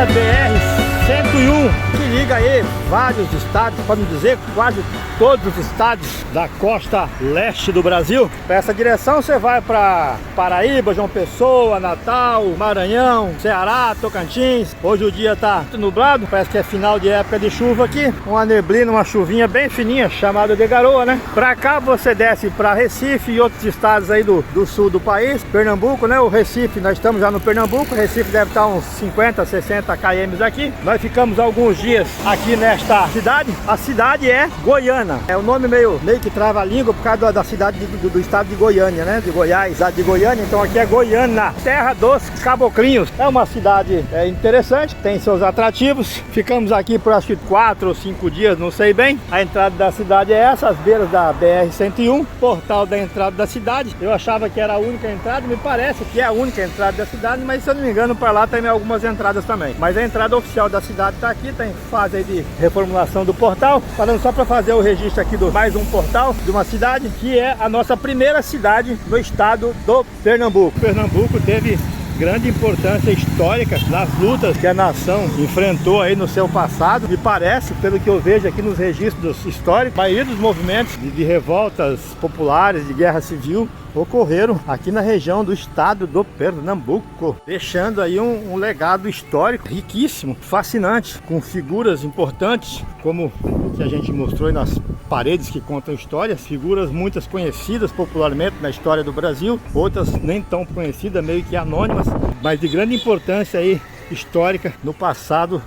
da BR-101, que liga aí vários estados, para não dizer quase todos os estados da costa leste do Brasil. Para essa direção você vai para Paraíba, João Pessoa, Natal, Maranhão, Ceará, Tocantins. Hoje o dia tá nublado, parece que é final de época de chuva aqui. Uma neblina, uma chuvinha bem fininha, chamada de garoa, né? Para cá você desce para Recife e outros estados aí do sul do país. Pernambuco, né? O Recife, nós estamos já no Pernambuco. O Recife deve estar uns 50, 60 km aqui. Nós ficamos alguns dias aqui nesta cidade. A cidade é Goiânia. É um nome meio que trava a língua por causa da cidade do estado de Goiânia, né? De Goiás, cidade de Goiânia. Então aqui é Goiânia, terra dos caboclinhos. É uma cidade interessante, tem seus atrativos. Ficamos aqui por acho que 4 ou 5 dias, não sei bem. A entrada da cidade é essa, as beiras da BR-101, portal da entrada da cidade. Eu achava que era a única entrada, me parece que é a única entrada da cidade, mas se eu não me engano, para lá tem algumas entradas também. Mas a entrada oficial da cidade está aqui, tem fase aí de reformulação do portal. Falando só para fazer o registro aqui do mais um portal de uma cidade, que é a nossa primeira cidade no estado do Pernambuco. Pernambuco teve grande importância histórica nas lutas que a nação enfrentou aí no seu passado. Me parece, pelo que eu vejo aqui nos registros históricos, a maioria dos movimentos de revoltas populares, de guerra civil, ocorreram aqui na região do estado do Pernambuco, deixando aí um legado histórico riquíssimo, fascinante, com figuras importantes, como o que a gente mostrou aí nas paredes que contam histórias, figuras muitas conhecidas popularmente na história do Brasil, outras nem tão conhecidas, meio que anônimas, mas de grande importância aí histórica no passado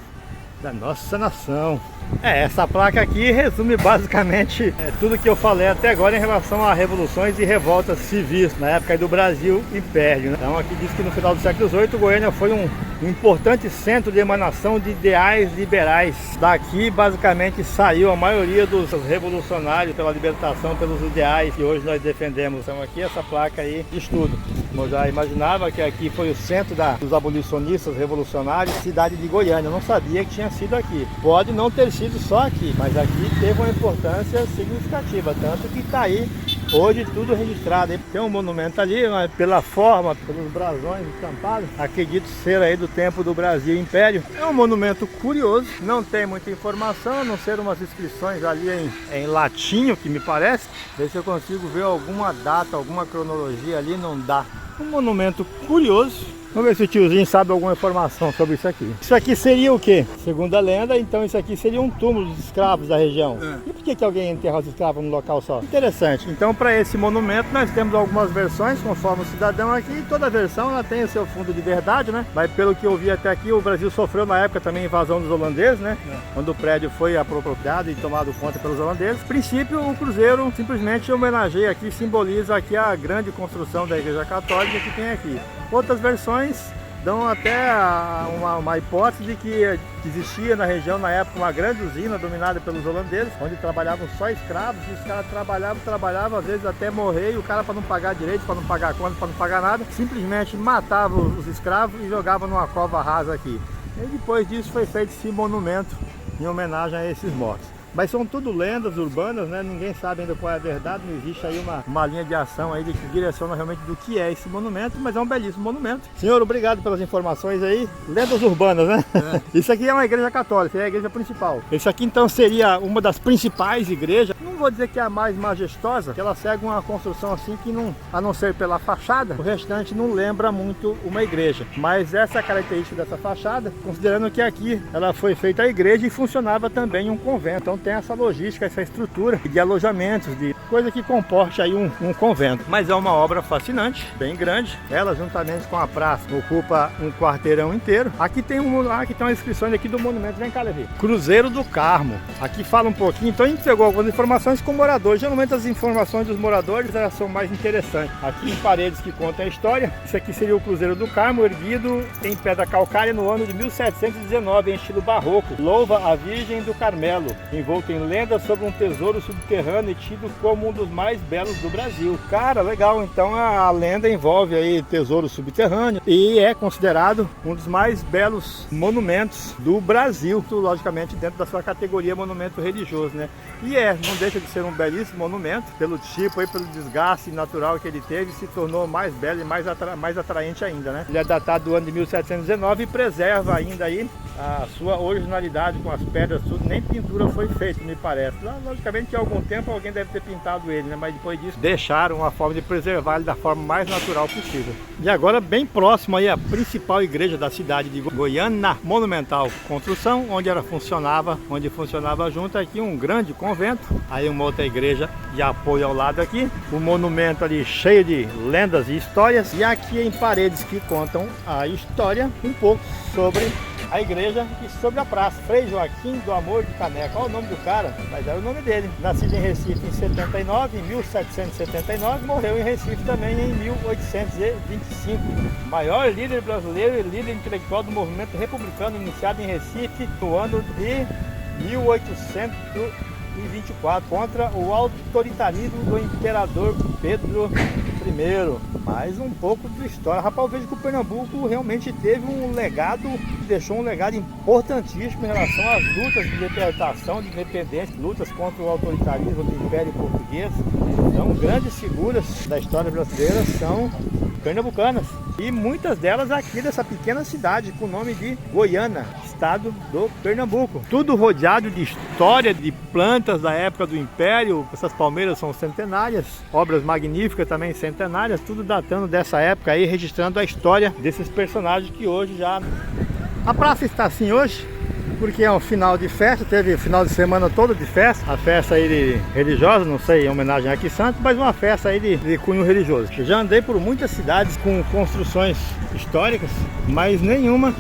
da nossa nação. Essa placa aqui resume basicamente tudo que eu falei até agora em relação a revoluções e revoltas civis na época do Brasil Império, né? Então aqui diz que no final do século XVIII Goiânia foi um importante centro de emanação de ideais liberais. Daqui basicamente saiu a maioria dos revolucionários pela libertação, pelos ideais que hoje nós defendemos. Então aqui essa placa aí diz tudo. Eu já imaginava que aqui foi o centro dos abolicionistas revolucionários, cidade de Goiânia. Eu não sabia que tinha sido aqui. Pode não ter sido só aqui, mas aqui teve uma importância significativa, tanto que está aí hoje tudo registrado. Tem um monumento ali, mas pela forma, pelos brasões estampados, acredito ser aí do tempo do Brasil Império. É um monumento curioso, não tem muita informação, a não ser umas inscrições ali em latim, que me parece. Ver se eu consigo ver alguma data, alguma cronologia ali, não dá. Um monumento curioso. Vamos ver se o tiozinho sabe alguma informação sobre isso aqui. Isso aqui seria o quê? Segundo a lenda, então isso aqui seria um túmulo dos escravos da região. E por que alguém enterra os escravos num local só? Interessante. Então, para esse monumento, nós temos algumas versões, conforme o cidadão aqui. Toda versão ela tem o seu fundo de verdade, né? Mas pelo que eu vi até aqui, o Brasil sofreu na época também a invasão dos holandeses, né? Quando o prédio foi apropriado e tomado conta pelos holandeses. A princípio, o cruzeiro simplesmente homenageia aqui, simboliza aqui a grande construção da Igreja Católica que tem aqui. Outras versões dão até uma hipótese de que existia na região na época uma grande usina dominada pelos holandeses, onde trabalhavam só escravos, e os caras trabalhavam, às vezes até morrer, e o cara, para não pagar direitos, para não pagar conta, para não pagar nada, simplesmente matava os escravos e jogava numa cova rasa aqui. E depois disso foi feito esse monumento em homenagem a esses mortos. Mas são tudo lendas urbanas, né? Ninguém sabe ainda qual é a verdade, não existe aí uma linha de ação aí que direciona realmente do que é esse monumento, mas é um belíssimo monumento. Senhor, obrigado pelas informações aí. Lendas urbanas, né? Isso aqui é uma igreja católica, é a igreja principal. Esse aqui então seria uma das principais igrejas. Não vou dizer que é a mais majestosa, que ela segue uma construção assim que não, a não ser pela fachada, o restante não lembra muito uma igreja. Mas essa é a característica dessa fachada, considerando que aqui ela foi feita a igreja e funcionava também um convento. Então tem essa logística, essa estrutura de alojamentos, de coisa que comporte aí um convento. Mas é uma obra fascinante, bem grande. Ela, juntamente com a praça, ocupa um quarteirão inteiro. Aqui tem uma inscrição aqui do monumento. Vem cá, Levi. Cruzeiro do Carmo. Aqui fala um pouquinho. Então a gente pegou algumas informações com moradores. Geralmente as informações dos moradores elas são mais interessantes. Aqui em paredes que contam a história. Isso aqui seria o Cruzeiro do Carmo, erguido em pedra calcária no ano de 1719, em estilo barroco. Louva a Virgem do Carmelo, envolto em lendas sobre um tesouro subterrâneo e tido como um dos mais belos do Brasil. Cara, legal. Então a lenda envolve aí tesouro subterrâneo e é considerado um dos mais belos monumentos do Brasil, logicamente dentro da sua categoria monumento religioso, né? E não deixa de ser um belíssimo monumento, pelo tipo aí, pelo desgaste natural que ele teve, se tornou mais belo e mais atraente ainda, né? Ele é datado do ano de 1719 e preserva ainda aí a sua originalidade com as pedras, tudo, nem pintura foi feita, me parece. Logicamente que há algum tempo alguém deve ter pintado ele, né? Mas depois disso deixaram uma forma de preservar ele da forma mais natural possível. E agora bem próximo aí a principal igreja da cidade de Goiânia, monumental construção, onde funcionava junto aqui um grande convento, aí uma outra igreja de apoio ao lado aqui, o monumento ali cheio de lendas e histórias, e aqui em paredes que contam a história um pouco sobre a igreja e sobre a praça. Frei Joaquim do Amor de Caneca, olha o nome do cara, mas era o nome dele. Nascido em Recife em 1779, morreu em Recife também em 1825. Maior líder brasileiro e líder intelectual do movimento republicano iniciado em Recife no ano de 1824 contra o autoritarismo do imperador Pedro I. Mais um pouco de história. Rapaz, eu vejo que o Pernambuco realmente teve um legado, deixou um legado importantíssimo em relação às lutas de libertação, de independência, lutas contra o autoritarismo do Império Português. Então, grandes figuras da história brasileira são pernambucanas. E muitas delas aqui dessa pequena cidade com o nome de Goiânia, estado do Pernambuco. Tudo rodeado de história, de plantas da época do Império. Essas palmeiras são centenárias, obras magníficas também centenárias, tudo datando dessa época aí, registrando a história desses personagens que hoje já... A praça está assim hoje, porque é um final de festa, teve final de semana todo de festa, a festa aí religiosa, não sei, em homenagem a que santo, mas uma festa aí de cunho religioso. Eu já andei por muitas cidades com construções históricas, mas nenhuma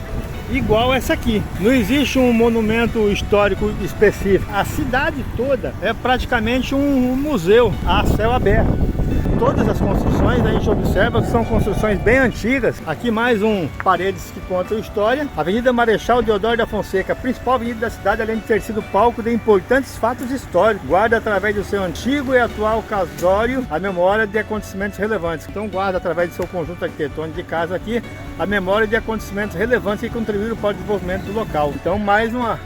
igual essa aqui. Não existe um monumento histórico específico. A cidade toda é praticamente um museu a céu aberto. Todas as construções a gente observa que são construções bem antigas. Aqui mais paredes que contam história. Avenida Marechal Deodoro da Fonseca, principal avenida da cidade, além de ter sido palco de importantes fatos históricos. Guarda através do seu antigo e atual casório a memória de acontecimentos relevantes. Então guarda através do seu conjunto arquitetônico de casa aqui a memória de acontecimentos relevantes que contribuíram para o desenvolvimento do local. Então mais uma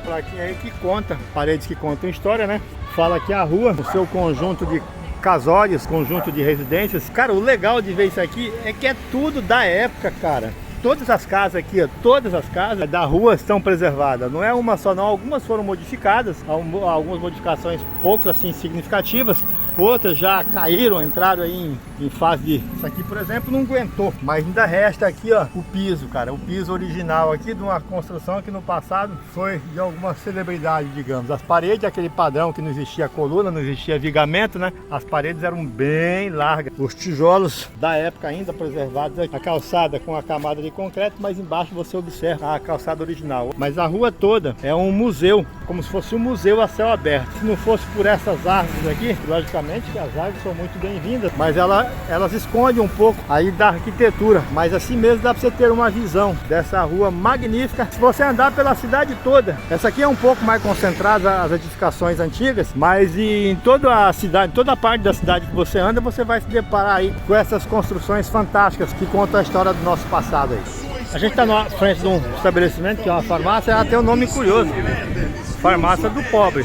plaquinha aí que conta, paredes que contam história, né? Fala que a rua, o seu conjunto de casórios, conjunto de residências. Cara, o legal de ver isso aqui é que é tudo da época, cara. Todas as casas aqui, todas as casas da rua estão preservadas. Não é uma só não, algumas foram modificadas, algumas modificações poucos assim significativas. Outras já caíram, entraram aí em fase de... Isso aqui, por exemplo, não aguentou. Mas ainda resta aqui, ó, o piso, cara. O piso original aqui de uma construção que no passado foi de alguma celebridade, digamos. As paredes, aquele padrão que não existia coluna, não existia vigamento, né? As paredes eram bem largas. Os tijolos da época ainda preservados aqui. A calçada com a camada de concreto, mas embaixo você observa a calçada original. Mas a rua toda é um museu, como se fosse um museu a céu aberto. Se não fosse por essas árvores aqui, logicamente que as árvores são muito bem-vindas, mas elas escondem um pouco aí da arquitetura, mas assim mesmo dá para você ter uma visão dessa rua magnífica. Se você andar pela cidade toda, essa aqui é um pouco mais concentrada as edificações antigas, mas em toda a cidade, toda a parte da cidade que você anda, você vai se deparar aí com essas construções fantásticas que contam a história do nosso passado aí. A gente está na frente de um estabelecimento que é uma farmácia, ela tem um nome curioso, Farmácia do Pobre.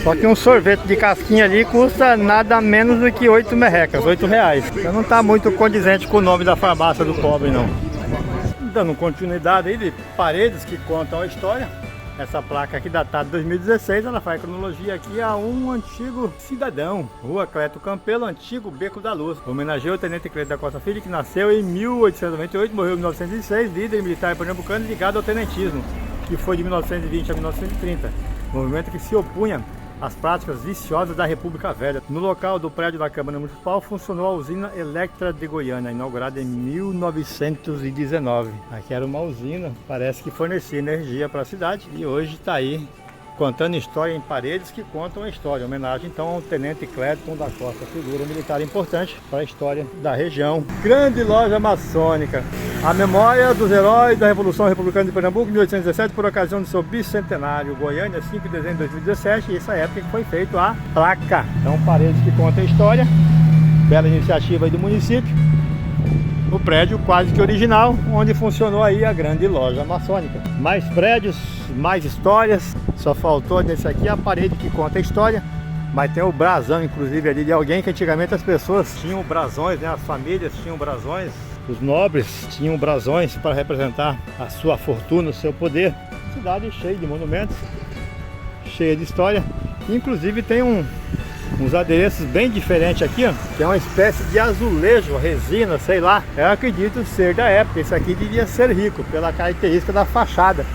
Só que um sorvete de casquinha ali custa nada menos do que 8 merrecas, R$8. Então não está muito condizente com o nome da farmácia do pobre, não. Dando continuidade aí de paredes que contam a história. Essa placa aqui datada de 2016, ela faz cronologia aqui a um antigo cidadão. Rua Cleto Campelo, antigo Beco da Luz. Homenageia o Tenente Cleto da Costa Filho, que nasceu em 1898, morreu em 1906, líder militar pernambucano ligado ao tenentismo, que foi de 1920 a 1930. Movimento que se opunha às práticas viciosas da República Velha. No local do prédio da Câmara Municipal funcionou a usina Electra de Goiânia, inaugurada em 1919. Aqui era uma usina, parece que fornecia energia para a cidade, e hoje está aí contando história em paredes que contam a história. Homenagem então ao Tenente Cléton da Costa, figura militar importante para a história da região. Grande loja maçônica. A memória dos heróis da Revolução Republicana de Pernambuco, 1817, por ocasião do seu bicentenário. Goiânia, 5 de dezembro de 2017, e essa época que foi feita a placa. Então, paredes que contam a história. Bela iniciativa aí do município. O prédio quase que original, onde funcionou aí a grande loja maçônica. Mais prédios mais histórias. Só faltou nesse aqui a parede que conta a história. Mas tem o brasão, inclusive, ali de alguém que antigamente as pessoas tinham brasões, né? As famílias tinham brasões. Os nobres tinham brasões para representar a sua fortuna, o seu poder. Cidade cheia de monumentos, cheia de história. Inclusive tem uns adereços bem diferentes aqui, ó, que é uma espécie de azulejo, resina, sei lá. Eu acredito ser da época. Isso aqui devia ser rico pela característica da fachada.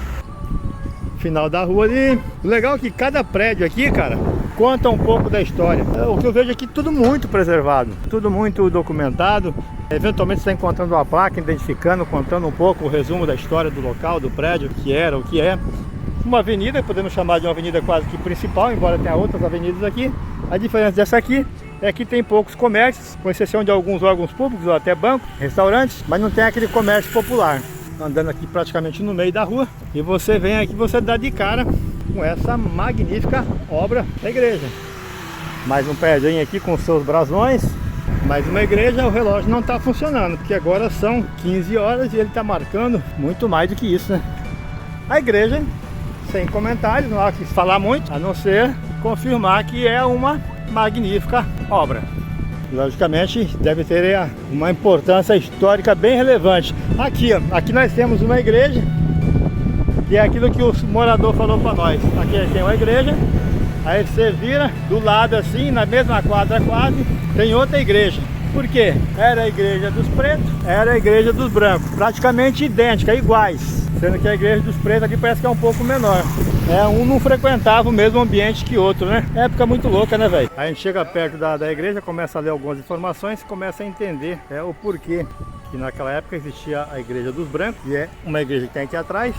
Final da rua ali. O legal é que cada prédio aqui, cara, conta um pouco da história. O que eu vejo aqui, tudo muito preservado, tudo muito documentado. Eventualmente você está encontrando uma placa, identificando, contando um pouco o resumo da história do local, do prédio, o que era, o que é. Uma avenida, podemos chamar de uma avenida quase que principal, embora tenha outras avenidas aqui. A diferença dessa aqui é que tem poucos comércios, com exceção de alguns órgãos públicos, ou até bancos, restaurantes, mas não tem aquele comércio popular. Andando aqui praticamente no meio da rua, e você vem aqui, você dá de cara com essa magnífica obra da igreja. Mais um prédio aqui com seus brasões. Mais uma igreja. O relógio não está funcionando, porque agora são 15 horas e ele está marcando muito mais do que isso, né? A igreja, sem comentários, não há que falar muito, a não ser confirmar que é uma magnífica obra. Logicamente deve ter uma importância histórica bem relevante. Aqui, ó, aqui nós temos uma igreja, que é aquilo que o morador falou para nós. Aqui tem uma igreja, aí você vira do lado assim, na mesma quadra quase, tem outra igreja. Por quê? Era a igreja dos pretos, era a igreja dos brancos, praticamente idêntica, iguais. Sendo que a igreja dos pretos aqui parece que é um pouco menor. Um não frequentava o mesmo ambiente que outro, né? Época muito louca, né, velho? Aí a gente chega perto da igreja, começa a ler algumas informações, começa a entender o porquê que naquela época existia a igreja dos brancos, que é uma igreja que tem aqui atrás,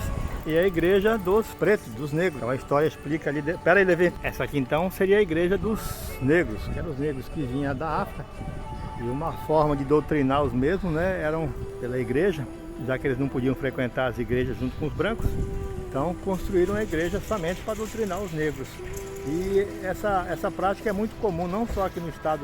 e a igreja dos pretos, dos negros. Então a história explica ali. Pera aí, Levi. Essa aqui então seria a igreja dos negros, que eram os negros que vinham da África. E uma forma de doutrinar os mesmos, né, eram pela igreja, já que eles não podiam frequentar as igrejas junto com os brancos. Então construíram a igreja somente para doutrinar os negros. E essa prática é muito comum, não só aqui no estado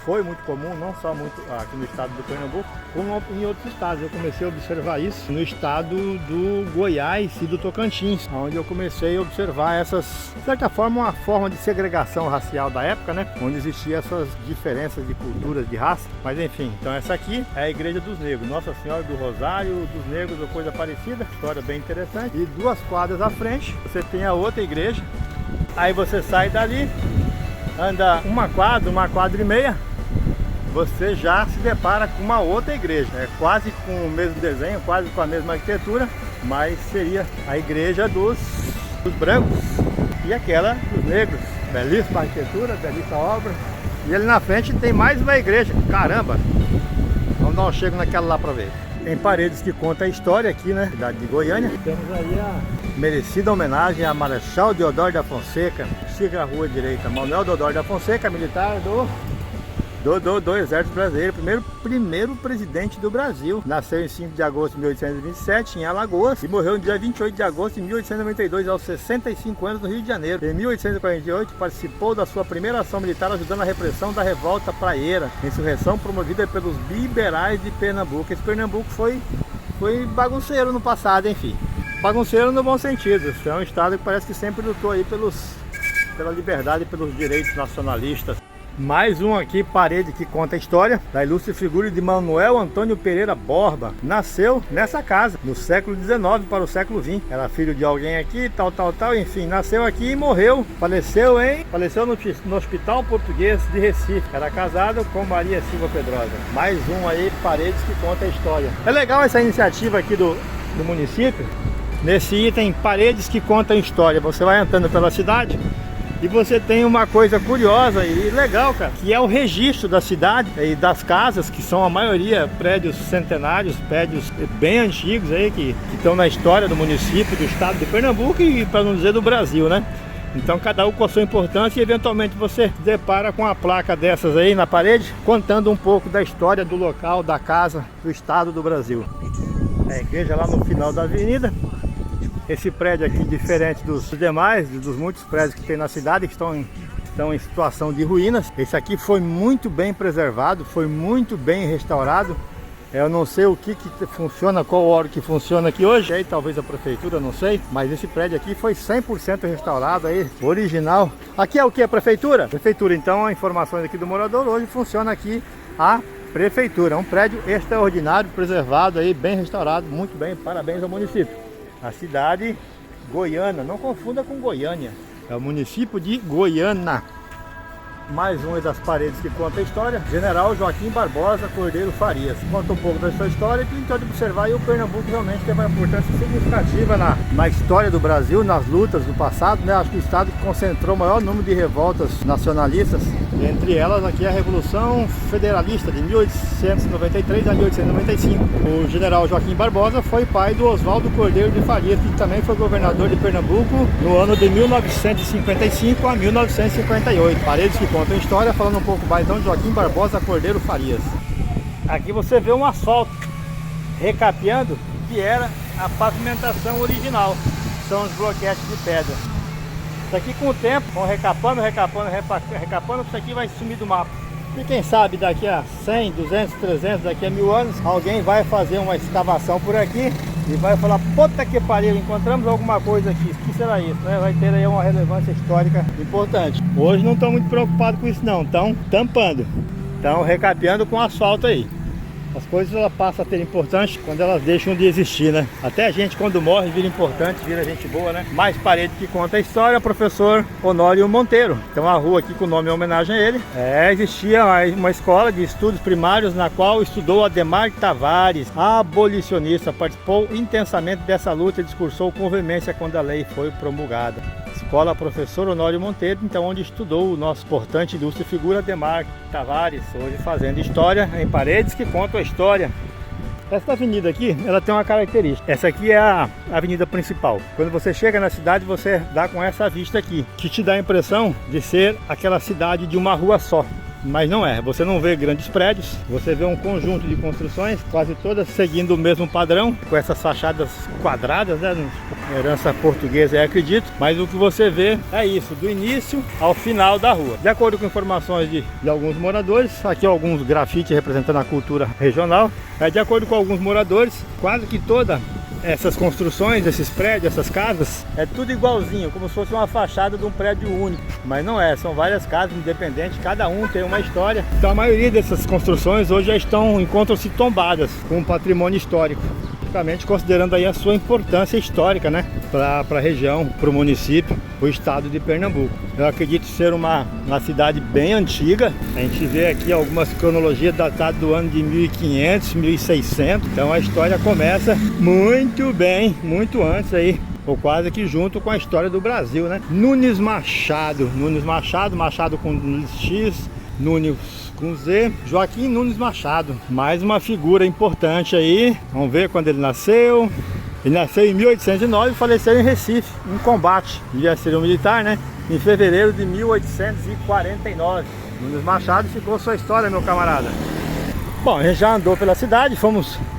foi muito comum, não só aqui no estado do Pernambuco, como em outros estados. Eu comecei a observar isso no estado do Goiás e do Tocantins, onde eu comecei a observar essas, de certa forma, uma forma de segregação racial da época, né? Onde existiam essas diferenças de culturas, de raça. Mas enfim, então essa aqui é a igreja dos negros, Nossa Senhora do Rosário dos Negros ou coisa parecida, história bem interessante. E 2 quadras à frente, você tem a outra igreja. Aí você sai dali, anda uma quadra e meia, você já se depara com uma outra igreja. É quase com o mesmo desenho, quase com a mesma arquitetura, mas seria a igreja dos brancos e aquela dos negros. Belíssima arquitetura, belíssima obra. E ali na frente tem mais uma igreja. Caramba! Vamos dar um chego naquela lá para ver. Tem paredes que contam a história aqui, né? Cidade de Goiânia. Temos aí a merecida homenagem a Marechal Deodoro da Fonseca. Siga a rua direita. Manuel Deodoro da Fonseca, militar do Exército Brasileiro, primeiro presidente do Brasil. Nasceu em 5 de agosto de 1827 em Alagoas e morreu no dia 28 de agosto de 1892 aos 65 anos no Rio de Janeiro. Em 1848 participou da sua primeira ação militar ajudando a repressão da revolta praieira, insurreição promovida pelos liberais de Pernambuco. Esse Pernambuco foi bagunceiro no passado, enfim. Bagunceiro no bom sentido. É um estado que parece que sempre lutou aí pela liberdade e pelos direitos nacionalistas. Mais um aqui, parede que conta a história da ilustre figura de Manuel Antônio Pereira Borba. Nasceu nessa casa no século XIX para o século XX. Era filho de alguém aqui, tal, enfim, nasceu aqui e morreu. Faleceu no Hospital Português de Recife. Era casado com Maria Silva Pedrosa. Mais um aí, paredes que conta a história. É legal essa iniciativa aqui do município. Nesse item, paredes que contam a história. Você vai andando pela cidade e você tem uma coisa curiosa e legal, cara, que é o registro da cidade e das casas, que são a maioria prédios centenários, prédios bem antigos aí, que estão na história do município, do estado de Pernambuco e, para não dizer, do Brasil, né? Então cada um com a sua importância e eventualmente você depara com uma placa dessas aí na parede, contando um pouco da história do local, da casa, do estado do Brasil. É a igreja lá no final da avenida. Esse prédio aqui, diferente dos demais, dos muitos prédios que tem na cidade, que estão em situação de ruínas. Esse aqui foi muito bem preservado, foi muito bem restaurado. Eu não sei o que funciona, qual órgão que funciona aqui hoje. Aí talvez a prefeitura, não sei. Mas esse prédio aqui foi 100% restaurado aí, original. Aqui é o que? A prefeitura? Prefeitura, então, informações aqui do morador. Hoje funciona aqui a prefeitura. É um prédio extraordinário, preservado aí, bem restaurado. Muito bem, parabéns ao município. A cidade Goiânia, não confunda com Goiânia. É o município de Goiânia. Mais uma das paredes que conta a história. General Joaquim Barbosa Cordeiro Farias. Conta um pouco da sua história e tem que observar aí o Pernambuco realmente teve uma importância significativa na história do Brasil, nas lutas do passado, né? Acho que o estado que concentrou o maior número de revoltas nacionalistas, entre elas aqui a Revolução Federalista de 1893 a 1895. O general Joaquim Barbosa foi pai do Oswaldo Cordeiro de Farias, que também foi governador de Pernambuco no ano de 1955 a 1958. Paredes que conta a história, falando um pouco mais então de Joaquim Barbosa Cordeiro Farias. Aqui você vê um asfalto recapeando, que era a pavimentação original, são os bloquetes de pedra. Isso aqui com o tempo, vão recapando, isso aqui vai sumir do mapa. E quem sabe daqui a 100, 200, 300, daqui a 1000 anos, alguém vai fazer uma escavação por aqui e vai falar, puta que pariu, encontramos alguma coisa aqui, o que será isso? Né? Vai ter aí uma relevância histórica importante. Hoje não estão muito preocupados com isso não, estão tampando, estão recapeando com asfalto aí. As coisas elas passam a ter importância quando elas deixam de existir, né? Até a gente quando morre vira importante, vira gente boa, né? Mais parede que conta a história, professor Honório Monteiro. Então a rua aqui com o nome em homenagem a ele. Existia uma escola de estudos primários na qual estudou Ademar Tavares, abolicionista, participou intensamente dessa luta e discursou com veemência quando a lei foi promulgada. Escola Professor Honório Monteiro, então onde estudou o nosso importante ilustre figura Ademar Tavares, hoje fazendo história em paredes que contam a história. Essa avenida aqui, ela tem uma característica. Essa aqui é a avenida principal. Quando você chega na cidade, você dá com essa vista aqui, que te dá a impressão de ser aquela cidade de uma rua só. Mas não é, você não vê grandes prédios, você vê um conjunto de construções, quase todas seguindo o mesmo padrão, com essas fachadas quadradas, né? Herança portuguesa, eu acredito. Mas o que você vê é isso, do início ao final da rua. De acordo com informações de alguns moradores, aqui alguns grafites representando a cultura regional. De acordo com alguns moradores, quase que toda essas construções, esses prédios, essas casas, é tudo igualzinho, como se fosse uma fachada de um prédio único. Mas não é, são várias casas independentes, cada um tem uma história. Então a maioria dessas construções hoje já encontram-se tombadas com um patrimônio histórico, considerando aí a sua importância histórica, né, para a região, para o município, o estado de Pernambuco. Eu acredito ser uma cidade bem antiga. A gente vê aqui algumas cronologias datadas do ano de 1500, 1600. Então a história começa muito bem, muito antes aí, ou quase que junto com a história do Brasil, né? Nunes Machado, Machado com X, Nunes com Z, Joaquim Nunes Machado, mais uma figura importante aí. Vamos ver quando ele nasceu. Ele nasceu em 1809 e faleceu em Recife, em combate. Ia ser um militar, né? Em fevereiro de 1849. Nunes Machado ficou sua história, meu camarada. Bom, a gente já andou pela cidade,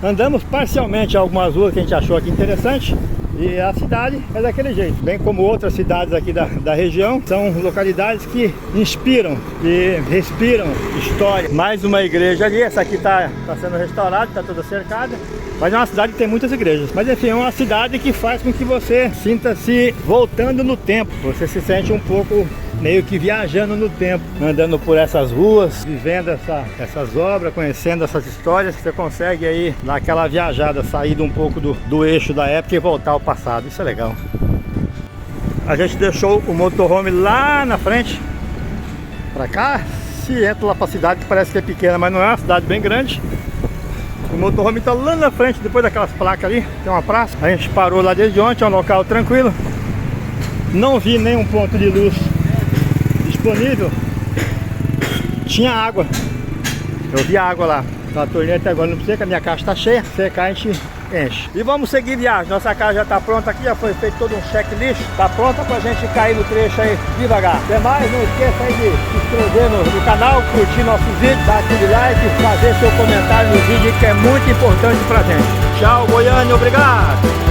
andamos parcialmente algumas ruas que a gente achou aqui interessante. E a cidade é daquele jeito, bem como outras cidades aqui da região, são localidades que inspiram e respiram história. Mais uma igreja ali, essa aqui está sendo restaurada, está toda cercada, mas é uma cidade que tem muitas igrejas. Mas enfim, é uma cidade que faz com que você sinta-se voltando no tempo, você se sente um pouco meio que viajando no tempo, andando por essas ruas, vivendo essas obras, conhecendo essas histórias. Você consegue aí dar aquela viajada, sair um pouco do eixo da época e voltar ao passado. Isso é legal. A gente deixou o motorhome lá na frente. Pra cá, se entra lá pra cidade, que parece que é pequena, mas não é uma cidade bem grande. O motorhome está lá na frente, depois daquelas placas ali, tem uma praça. A gente parou lá desde ontem, é um local tranquilo. Não vi nenhum ponto de luz disponível. Tinha água, eu vi água lá. A torneira até agora não precisa, que a minha caixa está cheia. Secar a gente enche. E vamos seguir viagem. Nossa casa já está pronta aqui, já foi feito todo um checklist. Está pronta para a gente cair no trecho aí devagar. Até mais, não esqueça aí de se inscrever no canal, curtir nossos vídeos, dar aquele like, fazer seu comentário no vídeo, que é muito importante pra gente. Tchau, Goiânia, obrigado!